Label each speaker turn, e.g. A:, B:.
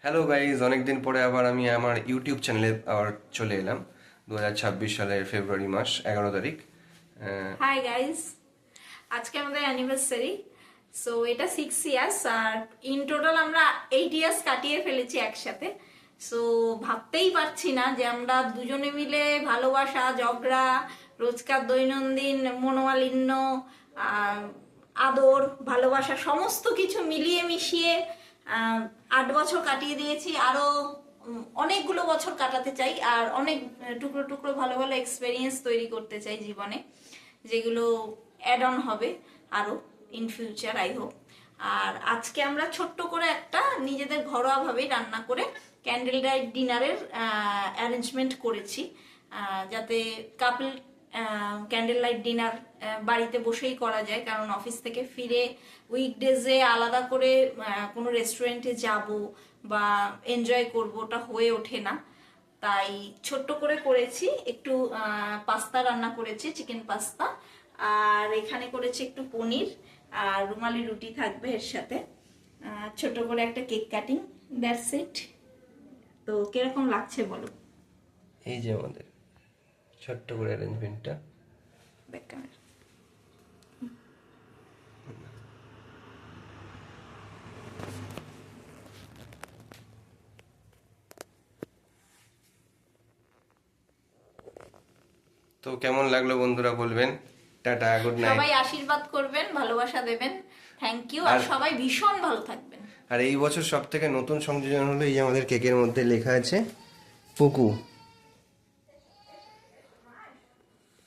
A: Hello guys, অনেকদিন পরে আবার আমি আমার ইউটিউব চ্যানেলে আবার চলে এলাম। 2026 সালের ফেব্রুয়ারি মাস 11 তারিখ।
B: হাই গাইস, আজকে আমাদের অ্যানিভার্সারি। সো এটা 6 ইয়ার্স, আর ইন টোটাল আমরা 8 ইয়ার্স কাটিয়ে ফেলেছি একসাথে। সো ভাবতেই পারছি না যে আমরা দুজনে মিলে ভালোবাসা, ঝগড়া, রোজকার দৈনন্দিন মনোমালিন্য, আহ, আদর, ভালোবাসা সমস্ত কিছু মিলিয়ে মিশিয়ে 8 বছর কাটিয়ে দিয়েছি। আরো অনেকগুলো বছর কাটাতে চাই, আর অনেক টুকরো টুকরো ভালো ভালো এক্সপেরিয়েন্স তৈরি করতে চাই জীবনে, যেগুলো অ্যাড অন হবে আরো ইন ফিউচার আই হোপ। আর আজকে আমরা ছোট্ট করে একটা নিজেদের ঘরোয়াভাবেই রান্না করে ক্যান্ডেল লাইট ডিনারের অ্যারেঞ্জমেন্ট করেছি, যাতে কাপল ক্যান্ডেল লাইট ডিনার বাড়িতে বসেই করা যায়, কারণ অফিস থেকে ফিরে উইকডেজে আলাদা করে কোনো রেস্টুরেন্টে যাব বা এনজয় করবো ওটা হয়ে ওঠে না। তাই ছোট্ট করে করেছি, একটু পাস্তা রান্না করেছি, চিকেন পাস্তা, আর এখানে করেছি একটু পনির, আর রুমালি রুটি থাকবে এর সাথে, ছোট করে একটা কেক কাটিং, দ্যাটস ইট। তো কিরকম লাগছে বলো?
A: এই যে আমাদের ছোট্ট করে অ্যারেঞ্জমেন্টটা।
B: Back camera.
A: তো কেমন লাগলো বন্ধুরা বলবেন। Tata, good night.
B: সবাই আশীর্বাদ করবেন, ভালোবাসা দেবেন, থ্যাংক ইউ, আর সবাই ভীষণ ভালো থাকবেন।
A: আর এই বছর সব থেকে নতুন সংযোজন হলো এই যে আমাদের কেকের মধ্যে লেখা আছে পুকু।